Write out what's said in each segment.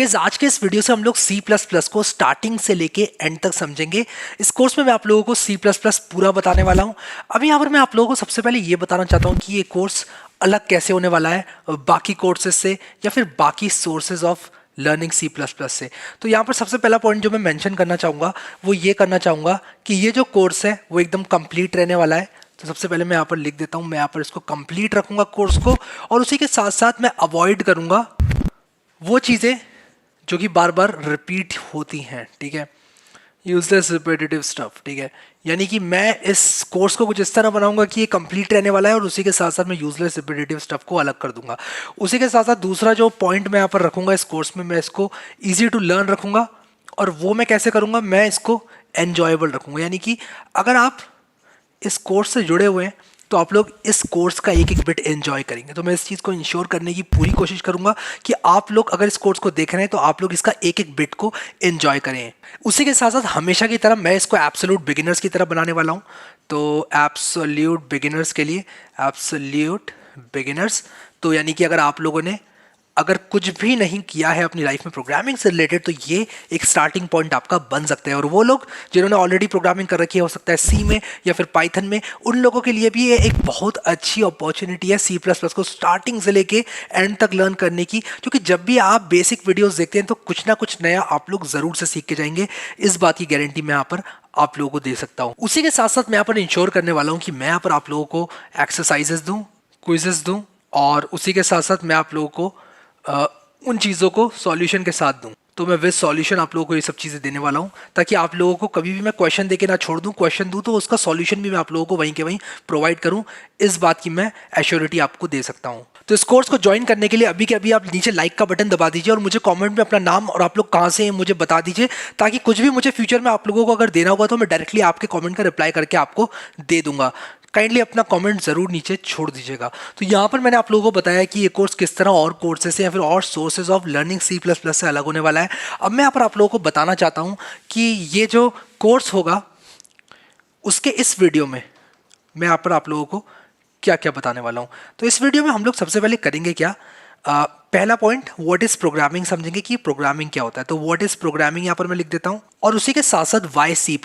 Guys आज के इस वीडियो से हम लोग C++ को स्टार्टिंग से लेके एंड तक समझेंगे। इस कोर्स में मैं आप लोगों को C++ पूरा बताने वाला हूं। अभी यहाँ पर मैं आप लोगों को सबसे पहले ये बताना चाहता हूं कि ये कोर्स अलग कैसे होने वाला है बाकी कोर्सेज से या फिर बाकी सोर्सेज ऑफ लर्निंग C++ से। तो यहाँ पर सबसे पहला पॉइंट जो मैं मेंशन करना चाहूँगा वो ये करना चाहूँगा कि ये जो कोर्स है वो एकदम कंप्लीट रहने वाला है। तो सबसे पहले मैं यहाँ पर लिख देता हूँ, मैं यहाँ पर इसको कंप्लीट रखूँगा कोर्स को, और उसी के साथ साथ मैं अवॉइड करूँगा वो चीज़ें जो कि बार बार रिपीट होती हैं। ठीक है, यूजलेस रिपीटेटिव स्टफ। ठीक है, यानी कि मैं इस कोर्स को कुछ इस तरह बनाऊंगा कि ये कंप्लीट रहने वाला है और उसी के साथ साथ मैं यूजलेस रिपीटेटिव स्टफ को अलग कर दूंगा। उसी के साथ साथ दूसरा जो पॉइंट मैं यहाँ पर रखूंगा इस कोर्स में, मैं इसको ईजी टू लर्न रखूंगा। और वो मैं कैसे करूंगा, मैं इसको एन्जॉयबल रखूंगा। यानी कि अगर आप इस कोर्स से जुड़े हुए हैं तो आप लोग इस कोर्स का एक एक बिट एंजॉय करेंगे। तो मैं इस चीज़ को इंश्योर करने की पूरी कोशिश करूंगा कि आप लोग अगर इस कोर्स को देख रहे हैं तो आप लोग इसका एक एक बिट को एंजॉय करें। उसी के साथ साथ हमेशा की तरह मैं इसको एब्सोल्यूट बिगिनर्स की तरह बनाने वाला हूं। तो एब्सोल्यूट बिगिनर्स के लिए एब्सोल्यूट बिगिनर्स, तो यानी कि अगर आप लोगों ने अगर कुछ भी नहीं किया है अपनी लाइफ में प्रोग्रामिंग से रिलेटेड तो ये एक स्टार्टिंग पॉइंट आपका बन सकता है। और वो लोग जिन्होंने ऑलरेडी प्रोग्रामिंग कर रखी है, हो सकता है सी में या फिर पाइथन में, उन लोगों के लिए भी ये एक बहुत अच्छी अपॉर्चुनिटी है C++ को स्टार्टिंग से लेके एंड तक लर्न करने की। क्योंकि जब भी आप बेसिक वीडियोस देखते हैं तो कुछ ना कुछ नया आप लोग ज़रूर से सीख के जाएंगे। इस बात की गारंटी मैं यहाँ पर आप लोगों को दे सकता हूँ। उसी के साथ साथ मैं यहाँ पर इंश्योर करने वाला हूँ कि मैं यहाँ पर आप लोगों को एक्सरसाइजेस दूँ, क्विजेस दूँ, और उसी के साथ साथ मैं आप लोगों को उन चीज़ों को सॉल्यूशन के साथ दूं। तो मैं विद सॉल्यूशन आप लोगों को ये सब चीज़ें देने वाला हूं ताकि आप लोगों को कभी भी मैं क्वेश्चन देके ना छोड़ दूं। क्वेश्चन दूं तो उसका सॉल्यूशन भी मैं आप लोगों को वहीं के वहीं प्रोवाइड करूं। इस बात की मैं एश्योरिटी आपको दे सकता हूं। तो इस कोर्स को ज्वाइन करने के लिए अभी के अभी आप नीचे लाइक का बटन दबा दीजिए और मुझे कमेंट में अपना नाम और आप लोग कहाँ से हैं मुझे बता दीजिए, ताकि कुछ भी मुझे फ्यूचर में आप लोगों को अगर देना होगा तो मैं डायरेक्टली आपके कमेंट का रिप्लाई करके आपको दे दूंगा। काइंडली अपना कमेंट ज़रूर नीचे छोड़ दीजिएगा। तो यहाँ पर मैंने आप लोगों को बताया कि ये कोर्स किस तरह और कोर्सेज से या फिर और सोर्सेज ऑफ लर्निंग C++ से अलग होने वाला है। अब मैं यहाँ पर आप लोगों को बताना चाहता हूँ कि ये जो कोर्स होगा उसके इस वीडियो में मैं यहाँ पर आप लोगों को क्या क्या बताने वाला हूँ। तो इस वीडियो में हम लोग सबसे पहले करेंगे क्या, पहला पॉइंट व्हाट इज प्रोग्रामिंग समझेंगे कि प्रोग्रामिंग क्या होता है। तो व्हाट इज प्रोग्रामिंग यहाँ पर मैं लिख देता हूँ, और उसी के साथ साथ वाई C++।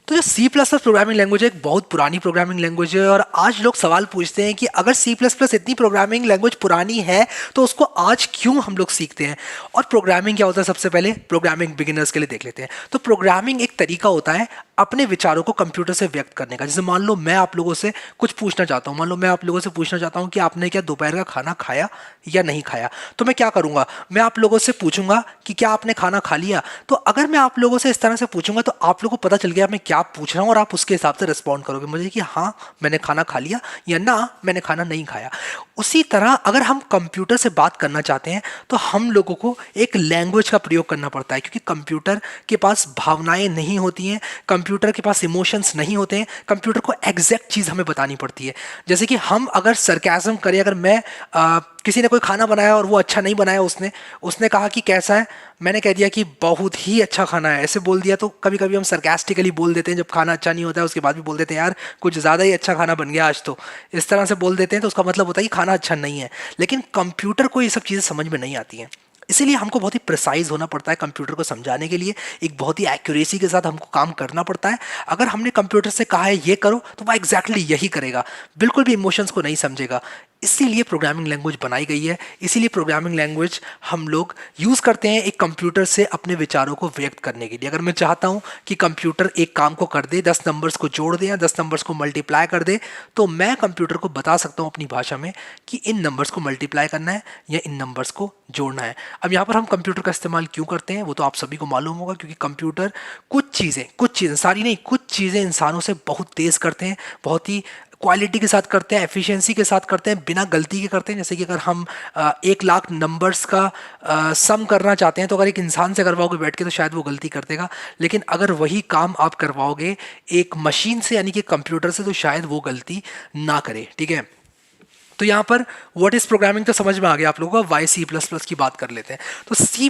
तो जो C++ प्रोग्रामिंग लैंग्वेज है एक बहुत पुरानी प्रोग्रामिंग लैंग्वेज है, और आज लोग सवाल पूछते हैं कि अगर C++ इतनी प्रोग्रामिंग लैंग्वेज पुरानी है तो उसको आज क्यों हम लोग सीखते हैं। और प्रोग्रामिंग क्या होता है, सबसे पहले प्रोग्रामिंग बिगिनर्स के लिए देख लेते हैं। तो प्रोग्रामिंग एक तरीका होता है अपने विचारों को कंप्यूटर से व्यक्त करने का। जैसे मान लो मैं आप लोगों से कुछ पूछना चाहता हूँ, मान लो मैं आप लोगों से पूछना चाहता हूँ कि आपने क्या दोपहर का खाना खाया या नहीं खाया। तो मैं क्या करूँगा, मैं आप लोगों से पूछूंगा कि क्या आपने खाना खा लिया। तो अगर मैं आप लोगों से इस तरह से पूछूंगा तो आप लोगों को पता चल गया मैं क्या पूछ रहा हूँ और आप उसके हिसाब से रिस्पॉन्ड करोगे मुझे कि हाँ मैंने खाना खा लिया या ना मैंने खाना नहीं खाया। उसी तरह अगर हम कंप्यूटर से बात करना चाहते हैं तो हम लोगों को एक लैंग्वेज का प्रयोग करना पड़ता है, क्योंकि कंप्यूटर के पास भावनाएं नहीं होती हैं, कंप्यूटर के पास इमोशंस नहीं होते हैं। कंप्यूटर को एग्जैक्ट चीज़ हमें बतानी पड़ती है। जैसे कि हम अगर सरकाज़म करें, अगर मैं किसी ने कोई खाना बनाया और वो अच्छा नहीं बनाया, उसने कहा कि कैसा है, मैंने कह दिया कि बहुत ही अच्छा खाना है, ऐसे बोल दिया। तो कभी कभी हम सरकास्टिकली बोल देते हैं जब खाना अच्छा नहीं होता है, उसके बाद भी बोल देते हैं यार कुछ ज़्यादा ही अच्छा खाना बन गया आज तो, इस तरह से बोल देते हैं। तो उसका मतलब होता है कि खाना अच्छा नहीं है। लेकिन कंप्यूटर को ये सब चीज़ें समझ में नहीं आती हैं, इसीलिए हमको बहुत ही प्रिसाइज होना पड़ता है कंप्यूटर को समझाने के लिए। एक बहुत ही एक्यूरेसी के साथ हमको काम करना पड़ता है। अगर हमने कंप्यूटर से कहा है ये करो तो वह एग्जैक्टली यही करेगा, बिल्कुल भी इमोशंस को नहीं समझेगा। इसीलिए प्रोग्रामिंग लैंग्वेज बनाई गई है। इसीलिए प्रोग्रामिंग लैंग्वेज हम लोग यूज़ करते हैं एक कंप्यूटर से अपने विचारों को व्यक्त करने के लिए। अगर मैं चाहता हूँ कि कंप्यूटर एक काम को कर दे, 10 नंबर्स को जोड़ दे या 10 नंबर्स को मल्टीप्लाई कर दे, तो मैं कंप्यूटर को बता सकता हूँ अपनी भाषा में कि इन नंबर्स को मल्टीप्लाई करना है या इन नंबर्स को जोड़ना है। अब यहाँ पर हम कंप्यूटर का इस्तेमाल क्यों करते हैं वो तो आप सभी को मालूम होगा, क्योंकि कंप्यूटर कुछ चीज़ें सारी नहीं, कुछ चीज़ें इंसानों से बहुत तेज़ करते हैं, बहुत ही क्वालिटी के साथ करते हैं, एफिशिएंसी के साथ करते हैं, बिना गलती के करते हैं। जैसे कि अगर हम 1 लाख नंबर्स का सम करना चाहते हैं तो अगर एक इंसान से करवाओगे बैठ के तो शायद वो गलती कर देगा, लेकिन अगर वही काम आप करवाओगे एक मशीन से यानी कि कंप्यूटर से तो शायद वो गलती ना करे। ठीक है, तो यहाँ पर व्हाट इज प्रोग्रामिंग तो समझ में आ गया आप लोगों को। वाई C++ की बात कर लेते हैं। तो C++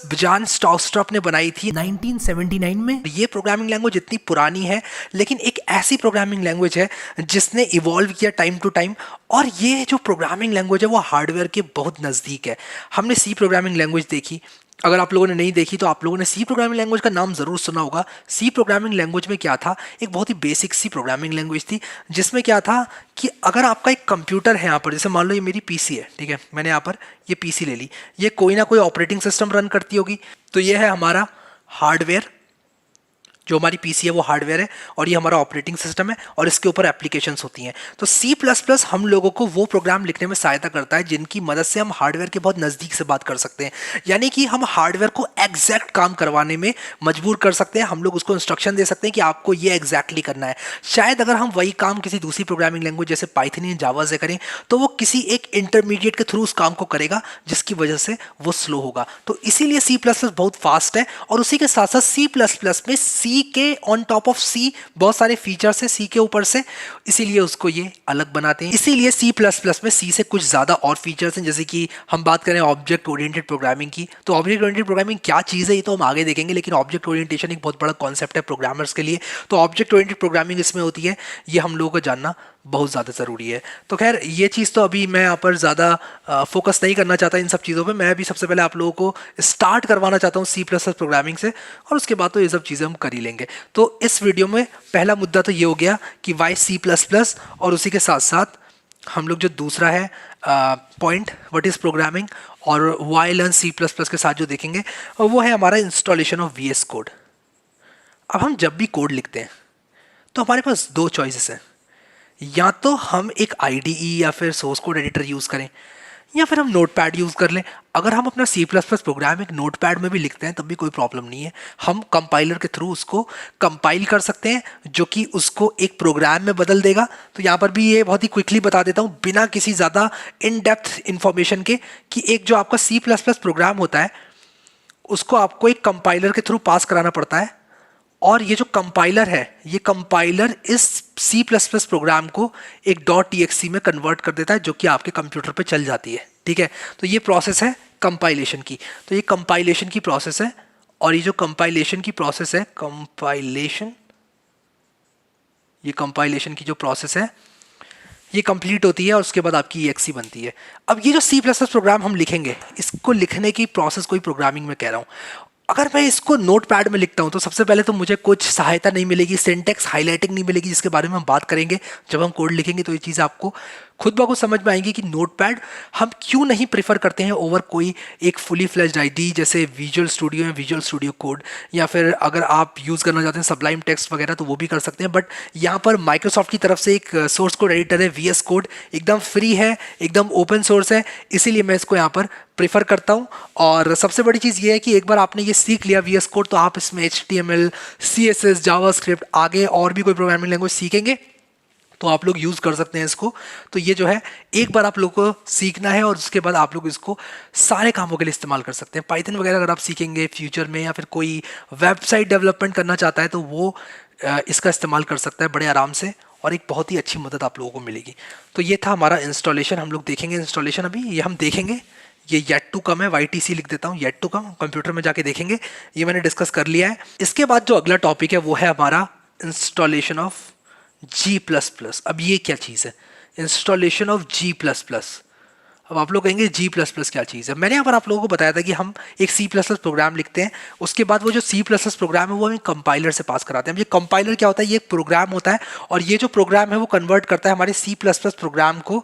बजान स्टाउस्ट्रप ने बनाई थी 1979 में। ये प्रोग्रामिंग लैंग्वेज इतनी पुरानी है, लेकिन एक ऐसी प्रोग्रामिंग लैंग्वेज है जिसने इवॉल्व किया टाइम टू टाइम। और ये जो प्रोग्रामिंग लैंग्वेज है वो हार्डवेयर के बहुत नज़दीक है। हमने C प्रोग्रामिंग लैंग्वेज देखी अगर आप लोगों ने नहीं देखी तो आप लोगों ने सी प्रोग्रामिंग लैंग्वेज का नाम ज़रूर सुना होगा। सी प्रोग्रामिंग लैंग्वेज में क्या था, एक बहुत ही बेसिक सी प्रोग्रामिंग लैंग्वेज थी जिसमें क्या था कि अगर आपका एक कंप्यूटर है यहाँ पर, जैसे मान लो ये मेरी पीसी है, ठीक है, मैंने यहाँ पर ये पीसी ले ली, ये कोई ना कोई ऑपरेटिंग सिस्टम रन करती होगी, तो ये है हमारा हार्डवेयर, जो हमारी पीसी है वो हार्डवेयर है और ये हमारा ऑपरेटिंग सिस्टम है और इसके ऊपर एप्लीकेशंस होती हैं। तो सी प्लस प्लस हम लोगों को वो प्रोग्राम लिखने में सहायता करता है जिनकी मदद से हम हार्डवेयर के बहुत नज़दीक से बात कर सकते हैं, यानी कि हम हार्डवेयर को एग्जैक्ट काम करवाने में मजबूर कर सकते हैं। हम लोग उसको इंस्ट्रक्शन दे सकते हैं कि आपको ये एग्जैक्टली करना है। शायद अगर हम वही काम किसी दूसरी प्रोग्रामिंग लैंग्वेज जैसे पाइथन या जावा से करें तो वो किसी एक इंटरमीडिएट के थ्रू उस काम को करेगा, जिसकी वजह से वो स्लो होगा। तो इसीलिए सी प्लस प्लस बहुत फास्ट है। और उसी के साथ साथ सी प्लस प्लस में सी के ऑन टॉप ऑफ सी बहुत सारे फीचर्स हैं सी के ऊपर से, इसीलिए उसको ये अलग बनाते हैं। इसीलिए सी प्लस प्लस में सी से कुछ ज़्यादा और फीचर्स हैं। जैसे कि हम बात करें ऑब्जेक्ट ओरिएंटेड प्रोग्रामिंग की, तो ऑब्जेक्ट ओरिएंटेड प्रोग्रामिंग क्या चीज़ है ये तो हम आगे देखेंगे, लेकिन ऑब्जेक्ट ओरिएंटेशन एक बहुत बड़ा कॉन्सेप्ट है प्रोग्रामर्स के लिए। तो ऑब्जेक्ट ओरिएंटेड प्रोग्रामिंग इसमें होती है, ये हम लोगों को जानना बहुत ज़्यादा ज़रूरी है। तो खैर ये चीज़ तो अभी मैं यहाँ पर ज़्यादा फोकस नहीं करना चाहता इन सब चीज़ों पे। मैं अभी सबसे पहले आप लोगों को स्टार्ट करवाना चाहता हूँ सी प्लस प्लस प्रोग्रामिंग से, और उसके बाद तो ये सब चीज़ें हम कर ही लेंगे। तो इस वीडियो में पहला मुद्दा तो ये हो गया कि वाई सी प्लस प्लस, और उसी के साथ साथ हम लोग जो दूसरा है पॉइंट व्हाट इज़ प्रोग्रामिंग, और why learn C plus plus के साथ जो देखेंगे वो है हमारा installation of V S code. अब हम जब भी कोड लिखते हैं तो हमारे पास दो चॉइसेस हैं, या तो हम एक आईडीई या फिर सोर्स कोड एडिटर यूज़ करें, या फिर हम नोटपैड यूज़ कर लें। अगर हम अपना सी प्लस प्लस प्रोग्राम एक नोटपैड में भी लिखते हैं तब भी कोई प्रॉब्लम नहीं है, हम कंपाइलर के थ्रू उसको कंपाइल कर सकते हैं, जो कि उसको एक प्रोग्राम में बदल देगा। तो यहाँ पर भी ये बहुत ही क्विकली बता देता हूँ बिना किसी ज़्यादा इन डेप्थ इन्फॉर्मेशन के, कि एक जो आपका सी प्लस प्लस प्रोग्राम होता है उसको आपको एक कंपाइलर के थ्रू पास कराना पड़ता है, और ये जो कंपाइलर है ये कंपाइलर इस सी प्लस प्लस प्रोग्राम को एक डॉट टीएक्सटी में कन्वर्ट कर देता है, जो कि आपके कंप्यूटर पे चल जाती है। ठीक है, तो ये प्रोसेस है कंपाइलेशन की। तो ये कंपाइलेशन की प्रोसेस है, और ये जो कंपाइलेशन की प्रोसेस है, ये कंपाइलेशन की जो प्रोसेस है ये कंप्लीट होती है और उसके बाद आपकी EXE बनती है। अब ये जो सी प्लस प्लस प्रोग्राम हम लिखेंगे, इसको लिखने की प्रोसेस कोई प्रोग्रामिंग में कह रहा हूँ, अगर मैं इसको नोट पैड में लिखता हूँ तो सबसे पहले तो मुझे कुछ सहायता नहीं मिलेगी, सिंटेक्स हाईलाइटिंग नहीं मिलेगी, जिसके बारे में हम बात करेंगे जब हम कोड लिखेंगे। तो ये चीज़ आपको खुद ब खुद समझ में आएंगी कि नोट पैड हम क्यों नहीं प्रेफर करते हैं ओवर कोई एक फुली फ्लेज्ड आईडी जैसे विजुअल स्टूडियो या विजुअल स्टूडियो कोड, या फिर अगर आप यूज़ करना चाहते हैं सबलाइम टेक्स्ट वगैरह तो वो भी कर सकते हैं। बट यहाँ पर माइक्रोसॉफ्ट की तरफ से एक सोर्स कोड एडिटर है VS कोड, एकदम फ्री है, एकदम ओपन सोर्स है, इसीलिए मैं इसको यहाँ पर प्रेफर करता हूँ। और सबसे बड़ी चीज़ ये है कि एक बार आपने ये सीख लिया VS कोड तो आप इसमें HTML, CSS, जावास्क्रिप्ट, आगे और भी कोई प्रोग्रामिंग लैंग्वेज सीखेंगे तो आप लोग यूज़ कर सकते हैं इसको। तो ये जो है एक बार आप लोग को सीखना है और उसके बाद आप लोग इसको सारे कामों के लिए इस्तेमाल कर सकते हैं। पाइथन वगैरह अगर आप सीखेंगे फ्यूचर में, या फिर कोई वेबसाइट डेवलपमेंट करना चाहता है तो वो इसका इस्तेमाल कर सकता है बड़े आराम से, और एक बहुत ही अच्छी मदद आप लोगों को मिलेगी। तो ये था हमारा इंस्टॉलेशन। हम लोग देखेंगे इंस्टॉलेशन, अभी ये हम देखेंगे। ये येट टू कम है, YTC लिख देता हूँ, येट टू कम, कंप्यूटर में जाके देखेंगे। ये मैंने डिस्कस कर लिया है। इसके बाद जो अगला टॉपिक है वो है हमारा इंस्टॉलेशन ऑफ G++। अब ये क्या चीज़ है, इंस्टॉलेशन ऑफ G++। अब आप लोग कहेंगे G++ क्या चीज़ है। मैंने यहाँ पर आप लोगों को बताया था कि हम एक C++ प्रोग्राम लिखते हैं, उसके बाद वो जो C++ प्रोग्राम है वो हम कंपाइलर से पास कराते हैं। ये कंपाइलर क्या होता है, ये एक प्रोग्राम होता है, और ये जो प्रोग्राम है वो कन्वर्ट करता है हमारे C++ प्रोग्राम को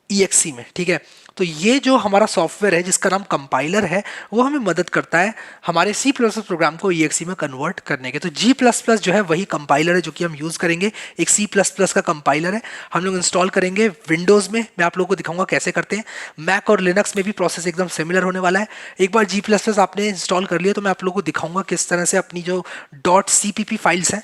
EXE में। ठीक है, तो ये जो हमारा सॉफ्टवेयर है जिसका नाम कंपाइलर है वो हमें मदद करता है हमारे C++ प्रोग्राम को EXE में कन्वर्ट करने के। तो G++ जो है वही कंपाइलर है जो कि हम यूज़ करेंगे, एक C++ का कंपाइलर है। हम लोग इंस्टॉल करेंगे विंडोज़ में, मैं आप लोगों को दिखाऊंगा कैसे करते हैं। मैक और लिनक्स में भी प्रोसेस एकदम सिमिलर होने वाला है। एक बार G++ आपने इंस्टॉल कर लिया तो मैं आप लोगों को दिखाऊंगा किस तरह से अपनी जो .cpp फाइल्स हैं,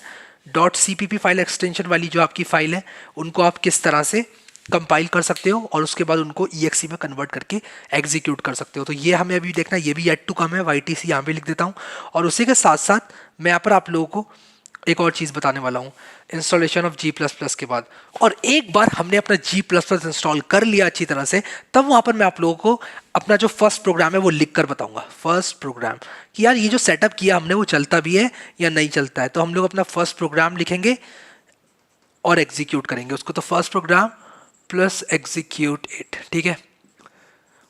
.cpp फाइल एक्सटेंशन वाली जो आपकी फाइल है, उनको आप किस तरह से कंपाइल कर सकते हो और उसके बाद उनको EXE में कन्वर्ट करके एग्जीक्यूट कर सकते हो। तो ये हमें अभी देखना, ये भी येट टू कम है, YTC यहाँ पे लिख देता हूँ। और उसी के साथ साथ मैं यहाँ पर आप लोगों को एक और चीज़ बताने वाला हूँ इंस्टॉलेशन ऑफ G++ के बाद। और एक बार हमने अपना G++ इंस्टॉल कर लिया अच्छी तरह से, तब वहाँ पर मैं आप लोगों को अपना जो फर्स्ट प्रोग्राम है वो लिख कर बताऊँगा। फर्स्ट प्रोग्राम कि यार ये जो सेटअप किया हमने वो चलता भी है या नहीं चलता है। तो हम लोग अपना फर्स्ट प्रोग्राम लिखेंगे और एग्जीक्यूट करेंगे उसको। तो first program plus execute it, ठीक है।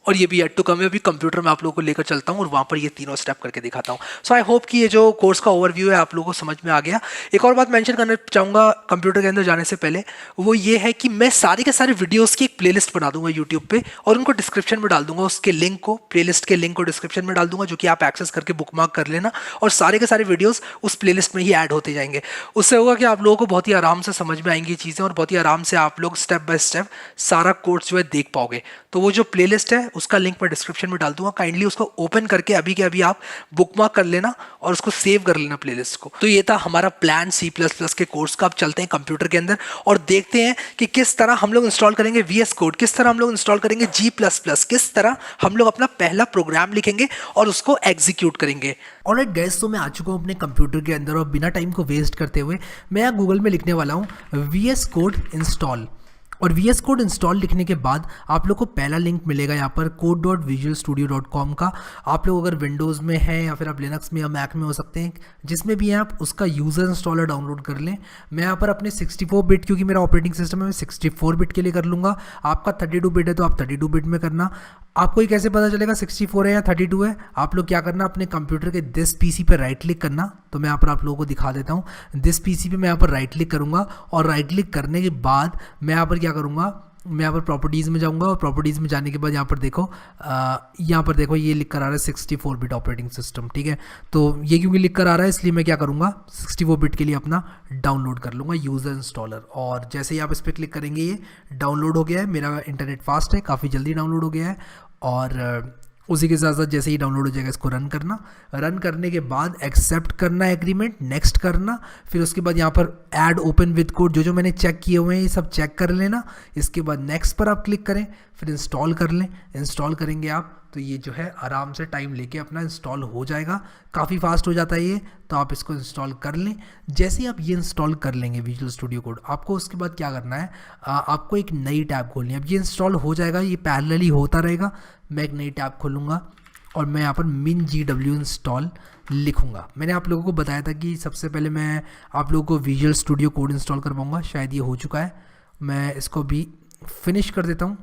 और ये भी एड टू कम है, अभी कंप्यूटर में आप लोगों को लेकर चलता हूँ और वहाँ पर ये तीनों स्टेप करके दिखाता हूँ। सो आई होप कि ये जो कोर्स का ओवरव्यू है आप लोगों को समझ में आ गया। एक और बात मेंशन करना चाहूँगा कंप्यूटर के अंदर जाने से पहले, वो ये है कि मैं सारे के सारे वीडियोस की एक प्लेलिस्ट बना दूंगा यूट्यूब पे और उनको डिस्क्रिप्शन में डाल दूंगा, उसके लिंक को, प्लेलिस्ट के लिंक को डिस्क्रिप्शन में डाल दूंगा, जो कि आप एक्सेस करके बुकमार्क कर लेना और सारे के सारे वीडियोस उस प्लेलिस्ट में ही ऐड होते जाएंगे। उससे होगा कि आप लोगों को बहुत ही आराम से समझ में आएंगी चीज़ें और बहुत ही आराम से आप लोग स्टेप बाय स्टेप सारा कोर्स जो है देख पाओगे। तो वो जो प्लेलिस्ट है उसका लिंक मैं डिस्क्रिप्शन में डाल दूंगा, काइंडली उसको ओपन करके अभी के अभी आप बुकमार्क कर लेना और उसको सेव कर लेना प्लेलिस्ट को। तो ये था हमारा प्लान C++ के कोर्स का। अब चलते हैं कंप्यूटर के अंदर और देखते हैं कि किस तरह हम लोग इंस्टॉल करेंगे VS कोड, किस तरह हम लोग इंस्टॉल करेंगे G++, किस तरह हम लोग अपना पहला प्रोग्राम लिखेंगे और उसको एग्जीक्यूट करेंगे। ऑलराइट गाइस, तो मैं आ चुका हूँ अपने कंप्यूटर के अंदर और बिना टाइम को वेस्ट करते हुए मैं यहाँ गूगल में लिखने वाला हूँ VS कोड इंस्टॉल। और VS कोड इंस्टॉल लिखने के बाद आप लोग को पहला लिंक मिलेगा यहाँ पर code.visualstudio.com का। आप लोग अगर विंडोज़ में हैं या फिर आप लिनक्स में या मैक में हो सकते हैं, जिसमें भी हैं आप उसका यूज़र इंस्टॉलर डाउनलोड कर लें। मैं यहाँ पर अपने 64 बिट, क्योंकि मेरा ऑपरेटिंग सिस्टम है, मैं 64 बिट के लिए कर लूँगा। आपका 32 बिट है तो आप 32 बिट में करना। आपको ये कैसे पता चलेगा 64 है या 32 है? आप लोग क्या करना, अपने कंप्यूटर के दिस पीसी पर राइट क्लिक करना। तो मैं यहाँ पर आप लोगों को दिखा देता हूँ। दिस पीसी पे मैं यहाँ पर राइट क्लिक करूँगा और राइट क्लिक करने के बाद मैं यहाँ पर क्या करूँगा, मैं यहाँ पर प्रॉपर्टीज़ में जाऊँगा और प्रॉपर्टीज़ में जाने के बाद यहाँ पर देखो ये लिख कर आ रहा है 64 बिट ऑपरेटिंग सिस्टम, ठीक है। तो ये क्योंकि लिख कर आ रहा है इसलिए मैं क्या करूँगा 64 बिट के लिए अपना डाउनलोड कर लूँगा यूज़र इंस्टॉलर। और जैसे ही आप इस पर क्लिक करेंगे ये डाउनलोड हो गया है। मेरा इंटरनेट फास्ट है, काफ़ी जल्दी डाउनलोड हो गया है। और उसी के साथ साथ जैसे ही डाउनलोड हो जाएगा इसको रन करना। रन करने के बाद एक्सेप्ट करना, एग्रीमेंट नेक्स्ट करना। फिर उसके बाद यहाँ पर ऐड ओपन विद कोड, जो मैंने चेक किए हुए हैं ये सब चेक कर लेना। इसके बाद नेक्स्ट पर आप क्लिक करें, फिर इंस्टॉल कर लें। इंस्टॉल करेंगे आप तो ये जो है आराम से टाइम लेके अपना इंस्टॉल हो जाएगा, काफ़ी फास्ट हो जाता है ये। तो आप इसको इंस्टॉल कर लें। जैसे ही आप ये इंस्टॉल कर लेंगे विजुअल स्टूडियो कोड, आपको उसके बाद क्या करना है, आपको एक नई टैब खोलनी है। अब ये इंस्टॉल हो जाएगा, ये पैरेलली होता रहेगा। मैं एक नई टैब खोलूँगा और मैं यहाँ पर min-gw इंस्टॉल लिखूँगा। मैंने आप लोगों को बताया था कि सबसे पहले मैं आप लोगों को विजुअल स्टूडियो कोड इंस्टॉल कर पाऊँगा, शायद ये हो चुका है। मैं इसको भी फिनिश कर देता हूँ।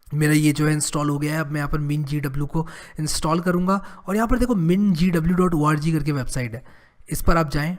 मेरा ये जो है इंस्टॉल हो गया है। अब मैं यहाँ पर min-gw को इंस्टॉल करूँगा और यहाँ पर देखो min-gw.org करके वेबसाइट है, इस पर आप जाएँ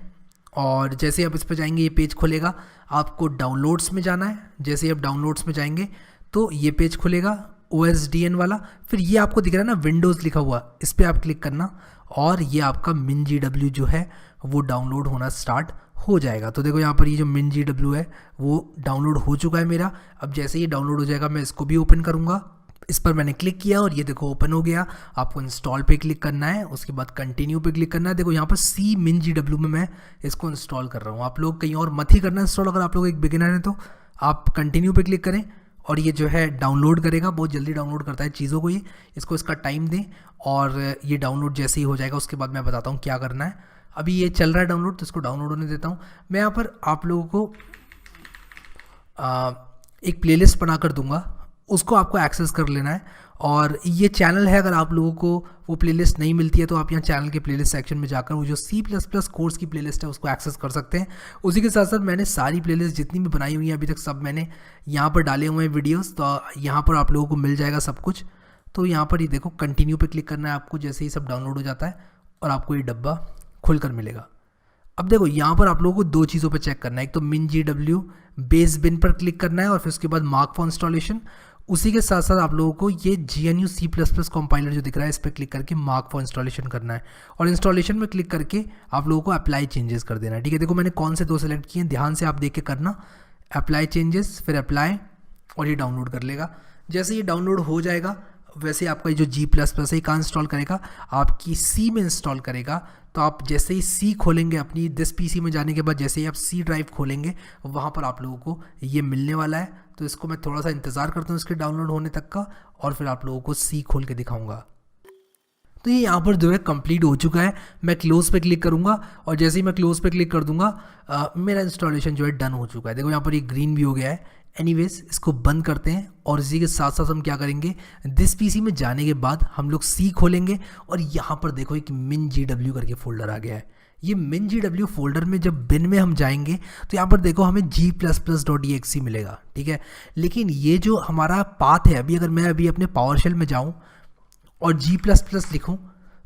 और जैसे आप इस पर जाएंगे ये पेज खुलेगा। आपको डाउनलोड्स में जाना है। जैसे ही आप डाउनलोड्स में जाएंगे तो ये पेज खुलेगा OSDN वाला। फिर ये आपको दिख रहा है ना विंडोज़ लिखा हुआ, इस पर आप क्लिक करना और ये आपका min-gw जो है वो डाउनलोड होना स्टार्ट हो जाएगा। तो देखो यहाँ पर ये जो min-gw है वो डाउनलोड हो चुका है मेरा। अब जैसे ही डाउनलोड हो जाएगा मैं इसको भी ओपन करूँगा। इस पर मैंने क्लिक किया और ये देखो ओपन हो गया। आपको इंस्टॉल पे क्लिक करना है, उसके बाद कंटिन्यू पे क्लिक करना है। देखो यहाँ पर min-gw में मैं इसको इंस्टॉल कर रहा हूँ। आप लोग कहीं और मत ही करना इंस्टॉल, अगर आप लोग एक बिगिनर हैं तो आप कंटिन्यू पे क्लिक करें और ये जो है डाउनलोड करेगा। बहुत जल्दी डाउनलोड करता है चीज़ों को ये, इसको इसका टाइम दें और ये डाउनलोड जैसे ही हो जाएगा उसके बाद मैं बताता हूँ क्या करना है। अभी ये चल रहा है डाउनलोड, तो इसको डाउनलोड होने देता हूँ। मैं यहाँ पर आप लोगों को एक प्लेलिस्ट बना कर दूंगा, उसको आपको एक्सेस कर लेना है। और ये चैनल है, अगर आप लोगों को वो प्लेलिस्ट नहीं मिलती है तो आप यहाँ चैनल के प्लेलिस्ट सेक्शन में जाकर वो जो C++ कोर्स की प्लेलिस्ट है उसको एक्सेस कर सकते हैं। उसी के साथ साथ मैंने सारी प्लेलिस्ट जितनी भी बनाई हुई हैं अभी तक सब मैंने यहाँ पर डाले हुए हैं वीडियोस, तो यहाँ पर आप लोगों को मिल जाएगा सब कुछ। तो यहाँ पर ये देखो कंटिन्यू पे क्लिक करना है आपको जैसे ही सब डाउनलोड हो जाता है और आपको ये डब्बा खुलकर मिलेगा। अब देखो यहाँ पर आप लोगों को दो चीज़ों पर चेक करना है, एक तो min-gw बेस बिन पर क्लिक करना है और फिर उसके बाद मार्क फॉर इंस्टॉलेशन। उसी के साथ साथ आप लोगों को ये GNU C++ कंपाइलर जो दिख रहा है इस पर क्लिक करके मार्क फॉर इंस्टॉलेशन करना है और इंस्टॉलेशन में क्लिक करके आप लोगों को अप्लाई चेंजेस कर देना है। ठीक है, देखो मैंने कौन से दो सेलेक्ट किए हैं, ध्यान से आप देख के करना। अप्लाई चेंजेस, फिर अप्लाई और ये डाउनलोड कर लेगा। जैसे ये डाउनलोड हो जाएगा वैसे आपका ये जो G++ है कहाँ इंस्टॉल करेगा, आपकी C में इंस्टॉल करेगा। तो आप जैसे ही C खोलेंगे अपनी दिस PC में जाने के बाद जैसे ही आप C ड्राइव खोलेंगे वहाँ पर आप लोगों को ये मिलने वाला है। तो इसको मैं थोड़ा सा इंतज़ार करता हूँ इसके डाउनलोड होने तक का और फिर आप लोगों को C खोल के दिखाऊंगा। तो ये यहाँ पर जो है कंप्लीट हो चुका है। मैं क्लोज पे क्लिक करूँगा और जैसे ही मैं क्लोज पे क्लिक कर दूंगा मेरा इंस्टॉलेशन जो है डन हो चुका है। देखो यहाँ पर ये ग्रीन भी हो गया है। एनीवेज इसको बंद करते हैं और इसी के साथ साथ हम क्या करेंगे, दिस PC में जाने के बाद हम लोग C खोलेंगे और यहाँ पर देखो एक min-gw करके फोल्डर आ गया है। ये min.gw फोल्डर में जब bin में हम जाएंगे तो यहाँ पर देखो हमें g++.exe मिलेगा, ठीक है। लेकिन ये जो हमारा पाथ है, अभी अगर मैं अभी अपने पावरशेल में जाऊँ और g++ लिखूँ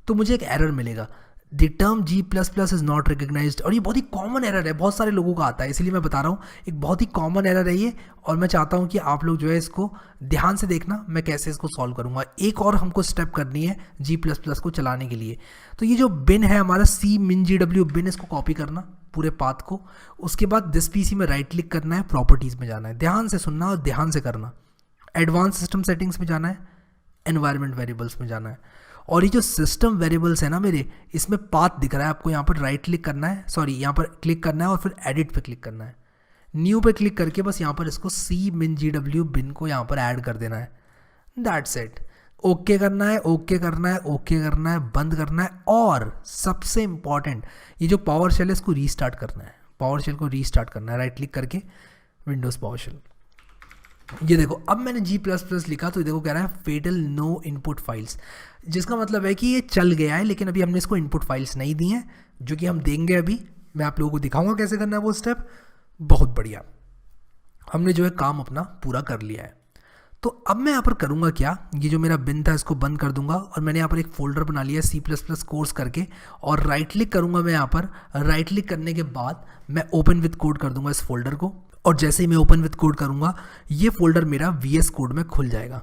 तो मुझे एक एरर मिलेगा, the term g++ is not recognised. और ये बहुत ही कॉमन एरर है, बहुत सारे लोगों का आता है, इसलिए मैं बता रहा हूँ एक बहुत ही कॉमन एरर है ये। और मैं चाहता हूँ कि आप लोग जो है इसको ध्यान से देखना, मैं कैसे इसको सॉल्व करूँगा। एक और हमको स्टेप करनी है g++ को चलाने के लिए। तो ये जो बिन है हमारा cmin.gw बिन, इसको कॉपी करना पूरे पाथ को। उसके बाद दिस पीसी में राइट क्लिक करना है, प्रॉपर्टीज़ में जाना है, ध्यान से सुनना और ध्यान से करना। एडवांस सिस्टम सेटिंग्स में जाना है, एनवायरनमेंट वेरिएबल्स में जाना है। और ये जो सिस्टम वेरिएबल्स है ना मेरे, इसमें पाथ दिख रहा है आपको, यहाँ पर राइट क्लिक करना है, सॉरी यहाँ पर क्लिक करना है और फिर एडिट पे क्लिक करना है। न्यू पे क्लिक करके बस यहाँ पर इसको cmin.gw बिन को यहाँ पर ऐड कर देना है। That's it. ओके करना है, ओके करना है, ओके करना है, बंद करना है। और सबसे इंपॉर्टेंट, ये जो पावर शेल है इसको रीस्टार्ट करना है, पावर शेल को रीस्टार्ट करना है, राइट क्लिक करके विंडोज़ पावर शेल। ये देखो अब मैंने g++ लिखा तो देखो कह रहा है फेटल नो इनपुट फाइल्स, जिसका मतलब है कि ये चल गया है, लेकिन अभी हमने इसको इनपुट फाइल्स नहीं दी हैं, जो कि हम देंगे अभी। मैं आप लोगों को दिखाऊंगा कैसे करना है वो स्टेप। बहुत बढ़िया, हमने जो है काम अपना पूरा कर लिया है। तो अब मैं यहाँ पर करूँगा क्या, ये जो मेरा बिन था इसको बंद कर दूंगा और मैंने यहाँ पर एक फ़ोल्डर बना लिया C++ कोर्स करके, और राइट क्लिक करूँगा मैं यहाँ पर। राइट क्लिक करने के बाद मैं ओपन विथ कोड कर दूंगा इस फोल्डर को, और जैसे ही मैं ओपन विथ कोड करूँगा ये फोल्डर मेरा VS कोड में खुल जाएगा।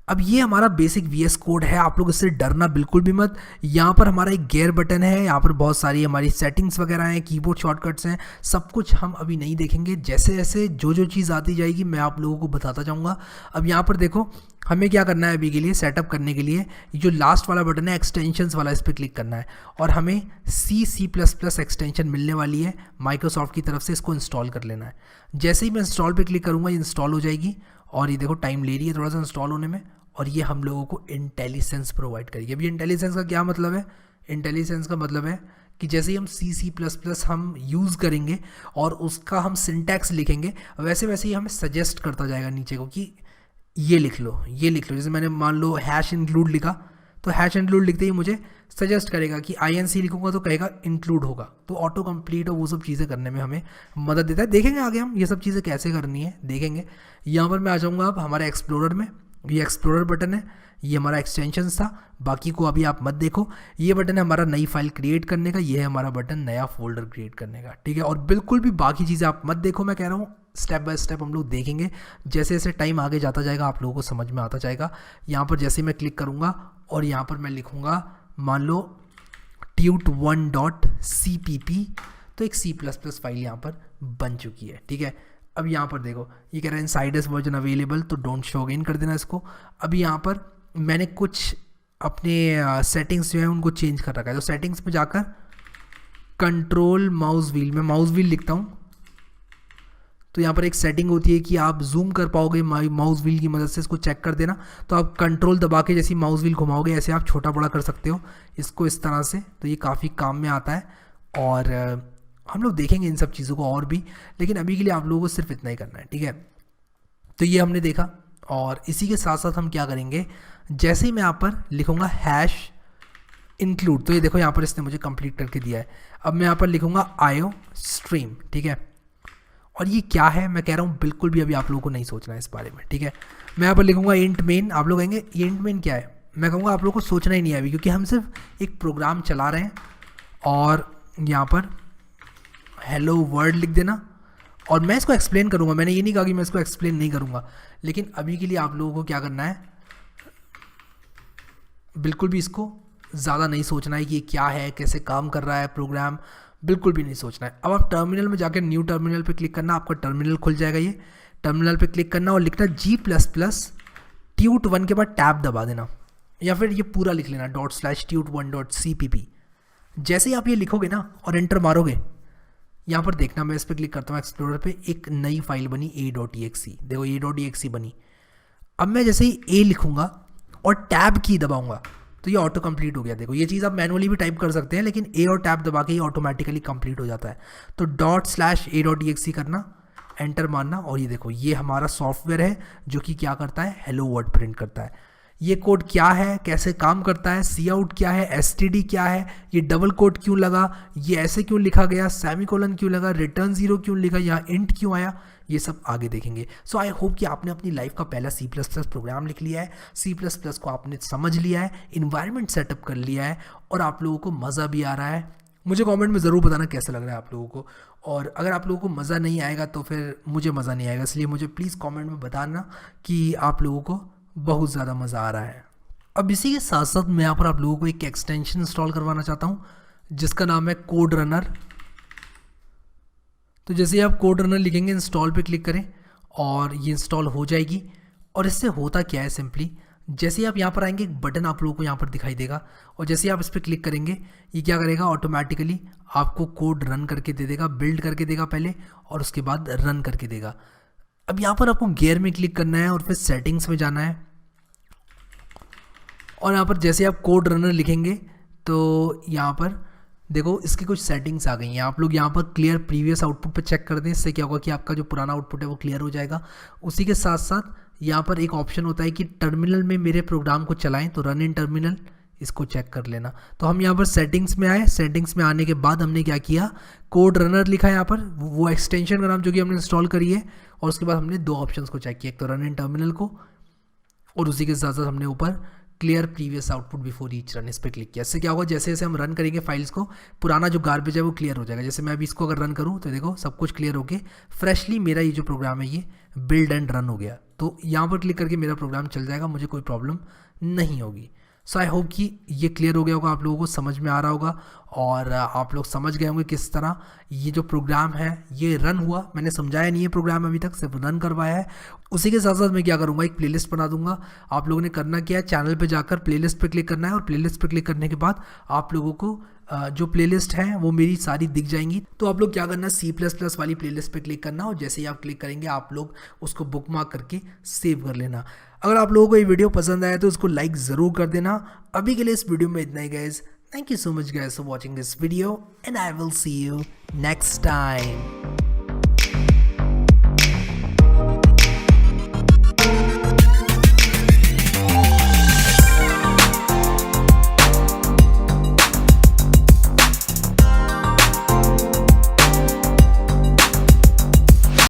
अब ये हमारा बेसिक VS कोड है, आप लोग इससे डरना बिल्कुल भी मत। यहाँ पर हमारा एक गेयर बटन है, यहाँ पर बहुत सारी हमारी सेटिंग्स वगैरह हैं, कीबोर्ड शॉर्टकट्स हैं, सब कुछ हम अभी नहीं देखेंगे। जैसे जैसे जो चीज़ आती जाएगी मैं आप लोगों को बताता जाऊँगा। अब यहाँ पर देखो हमें क्या करना है अभी के लिए, सेटअप करने के लिए ये जो लास्ट वाला बटन है एक्सटेंशंस वाला, इस पर क्लिक करना है और हमें C++ एक्सटेंशन मिलने वाली है माइक्रोसॉफ्ट की तरफ से, इसको इंस्टॉल कर लेना है। जैसे ही मैं इंस्टॉल पे क्लिक करूँगा ये इंस्टॉल हो जाएगी, और ये देखो टाइम ले रही है थोड़ा सा इंस्टॉल होने में, और ये हम लोगों को इंटेलिजेंस प्रोवाइड करेगी। अभी इंटेलिजेंस का क्या मतलब है, इंटेलिजेंस का मतलब है कि जैसे ही हम C++ हम यूज़ करेंगे और उसका हम सिंटैक्स लिखेंगे, वैसे वैसे ही हमें सजेस्ट करता जाएगा नीचे को कि ये लिख लो, ये लिख लो। जैसे मैंने मान लो हैश इंक्लूड लिखा, तो हैश इंक्लूड लिखते ही मुझे सजेस्ट करेगा कि INC लिखूंगा तो कहेगा इंक्लूड होगा, तो ऑटो कंप्लीट और वो सब चीज़ें करने में हमें मदद देता है। देखेंगे आगे हम ये सब चीज़ें कैसे करनी है, देखेंगे। यहाँ पर मैं आ जाऊँगा अब हमारे एक्सप्लोरर में, ये एक्सप्लोरर बटन है, ये हमारा एक्सटेंशन था, बाकी को अभी आप मत देखो। ये बटन है हमारा नई फाइल क्रिएट करने का, ये है हमारा बटन नया फोल्डर क्रिएट करने का, ठीक है। और बिल्कुल भी बाकी चीज़ें आप मत देखो, मैं कह रहा हूँ स्टेप बाय स्टेप हम लोग देखेंगे, जैसे जैसे टाइम आगे जाता जाएगा आप लोगों को समझ में आता जाएगा। यहाँ पर जैसे मैं क्लिक करूँगा और यहाँ पर मैं लिखूँगा मान लो tut1.cpp, तो एक C++ फाइल यहाँ पर बन चुकी है, ठीक है। अब यहाँ पर देखो ये कह रहा है इनसाइडर्स वर्जन अवेलेबल, तो डोंट शो अगेन कर देना इसको। अभी यहाँ पर मैंने कुछ अपने सेटिंग्स जो है उनको चेंज कर रखा है, तो सेटिंग्स में जाकर कंट्रोल माउस व्हील, मैं माउस व्हील लिखता हूँ, तो यहाँ पर एक सेटिंग होती है कि आप जूम कर पाओगे माउस व्हील की मदद से, इसको चेक कर देना। तो आप कंट्रोल दबा के जैसे माउस व्हील घुमाओगे ऐसे आप छोटा बड़ा कर सकते हो इसको इस तरह से, तो ये काफ़ी काम में आता है। और हम लोग देखेंगे इन सब चीज़ों को और भी, लेकिन अभी के लिए आप लोगों को सिर्फ इतना ही करना है, ठीक है। तो ये हमने देखा, और इसी के साथ साथ हम क्या करेंगे, जैसे ही मैं यहाँ पर लिखूँगा हैश इंक्लूड, तो ये देखो यहाँ पर इसने मुझे कंप्लीट करके दिया है। अब मैं यहाँ पर लिखूँगा IO स्ट्रीम, ठीक है। और ये क्या है मैं कह रहा हूँ बिल्कुल भी अभी आप लोगों को नहीं सोचना है इस बारे में, ठीक है। मैं यहाँ पर लिखूँगा इंट मेन, आप लोग कहेंगे ये इंट मेन क्या है, मैं कहूँगा आप लोगों को सोचना ही नहीं है अभी, क्योंकि हम सिर्फ एक प्रोग्राम चला रहे हैं। और यहाँ पर हेलो वर्ल्ड लिख देना, और मैं इसको एक्सप्लेन करूँगा, मैंने ये नहीं कहा कि मैं इसको एक्सप्लेन नहीं करूँगा, लेकिन अभी के लिए आप लोगों को क्या करना है, बिल्कुल भी इसको ज़्यादा नहीं सोचना है कि ये क्या है, कैसे काम कर रहा है प्रोग्राम, बिल्कुल भी नहीं सोचना है। अब आप टर्मिनल में जाकर न्यू टर्मिनल पे क्लिक करना, आपका टर्मिनल खुल जाएगा। ये टर्मिनल पे क्लिक करना और लिखना G++ tut1 के बाद टैब दबा देना, या फिर ये पूरा लिख लेना ./tut1.cpp। जैसे ही आप ये लिखोगे ना और एंटर मारोगे, यहाँ पर देखना मैं इस पर क्लिक करता हूँ एक्सप्लोरर पे, एक नई फाइल बनी a.exe, देखो a.exe बनी। अब मैं जैसे ही a लिखूँगा और टैब की दबाऊँगा तो ये ऑटो कंप्लीट हो गया। देखो ये चीज़ आप मैनुअली भी टाइप कर सकते हैं, लेकिन ए और टैब दबा के ये ऑटोमेटिकली कंप्लीट हो जाता है। तो ./a.exe करना, एंटर मारना, और ये देखो ये हमारा सॉफ्टवेयर है जो कि क्या करता है, हेलो वर्ड प्रिंट करता है। ये कोड क्या है, कैसे काम करता है, सी आउट क्या है, एसटीडी क्या है, ये डबल कोड क्यों लगा, ये ऐसे क्यों लिखा गया, सेमीकोलन क्यों लगा, रिटर्न जीरो क्यों लिखा, यहाँ इंट क्यों आया, ये सब आगे देखेंगे। सो आई होप कि आपने अपनी लाइफ का पहला C++ प्रोग्राम लिख लिया है, C++ को आपने समझ लिया है, इन्वायरमेंट सेटअप कर लिया है और आप लोगों को मज़ा भी आ रहा है। मुझे कमेंट में ज़रूर बताना कैसा लग रहा है आप लोगों को, और अगर आप लोगों को मज़ा नहीं आएगा तो फिर मुझे मज़ा नहीं आएगा, इसलिए मुझे प्लीज़ कमेंट में बताना कि आप लोगों को बहुत ज़्यादा मज़ा आ रहा है। अब इसी के साथ साथ मैं यहाँ पर आप लोगों को एक एक्सटेंशन इंस्टॉल करवाना चाहता हूँ जिसका नाम है कोड रनर। तो जैसे ही आप कोड रनर लिखेंगे, इंस्टॉल पे क्लिक करें और ये इंस्टॉल हो जाएगी। और इससे होता क्या है, सिंपली जैसे ही आप यहाँ पर आएंगे एक बटन आप लोगों को यहाँ पर दिखाई देगा, और जैसे ही आप इस पर क्लिक करेंगे ये क्या करेगा, ऑटोमेटिकली आपको कोड रन करके दे देगा, बिल्ड करके देगा पहले और उसके बाद रन करके देगा। अब यहाँ पर आपको गियर में क्लिक करना है और फिर सेटिंग्स में जाना है, और यहाँ पर जैसे आप कोड रनर लिखेंगे तो यहाँ पर देखो इसकी कुछ सेटिंग्स आ गई हैं। आप लोग यहाँ पर क्लियर प्रीवियस आउटपुट पे चेक कर दें, इससे क्या होगा कि आपका जो पुराना आउटपुट है वो क्लियर हो जाएगा। उसी के साथ साथ यहाँ पर एक ऑप्शन होता है कि टर्मिनल में मेरे प्रोग्राम को चलाएं, तो रन इन टर्मिनल, इसको चेक कर लेना। तो हम यहाँ पर सेटिंग्स में आए, सेटिंग्स में आने के बाद हमने क्या किया, कोड रनर लिखा है यहाँ पर, वो एक्सटेंशन का नाम जो कि हमने इंस्टॉल करी है, और उसके बाद हमने दो ऑप्शंस को चेक किया, एक तो रन इन टर्मिनल को, और उसी के साथ साथ हमने ऊपर clear previous output before each run, इस पर क्लिक किया। इससे क्या होगा, जैसे जैसे हम रन करेंगे फाइल्स को, पुराना जो गार्बेज है वो क्लियर हो जाएगा। जैसे मैं अभी इसको अगर रन करूँ तो देखो सब कुछ क्लियर हो गया, फ्रेशली मेरा ये जो प्रोग्राम है ये बिल्ड एंड रन हो गया। तो यहाँ पर क्लिक करके मेरा प्रोग्राम चल जाएगा, मुझे कोई प्रॉब्लम नहीं होगी। सो आई होप कि ये क्लियर हो गया होगा, आप लोगों को समझ में आ रहा होगा, और आप लोग समझ गए होंगे किस तरह ये जो प्रोग्राम है ये रन हुआ। मैंने समझाया नहीं है प्रोग्राम अभी तक, सिर्फ रन करवाया है। उसी के साथ साथ मैं क्या करूँगा, एक प्लेलिस्ट बना दूंगा। आप लोगों ने करना क्या है, चैनल पे जाकर प्लेलिस्ट पे क्लिक करना है, और प्लेलिस्ट पे क्लिक करने के बाद आप लोगों को जो प्लेलिस्ट है वो मेरी सारी दिख जाएंगी। तो आप लोग क्या करना, C++ वाली प्लेलिस्ट पे क्लिक करना, और जैसे ही आप क्लिक करेंगे आप लोग उसको बुकमार्क करके सेव कर लेना। अगर आप लोगों को ये वीडियो पसंद आया तो उसको लाइक ज़रूर कर देना। अभी के लिए इस वीडियो में इतना ही guys. Thank you so much guys for watching this video, and I will see you next time.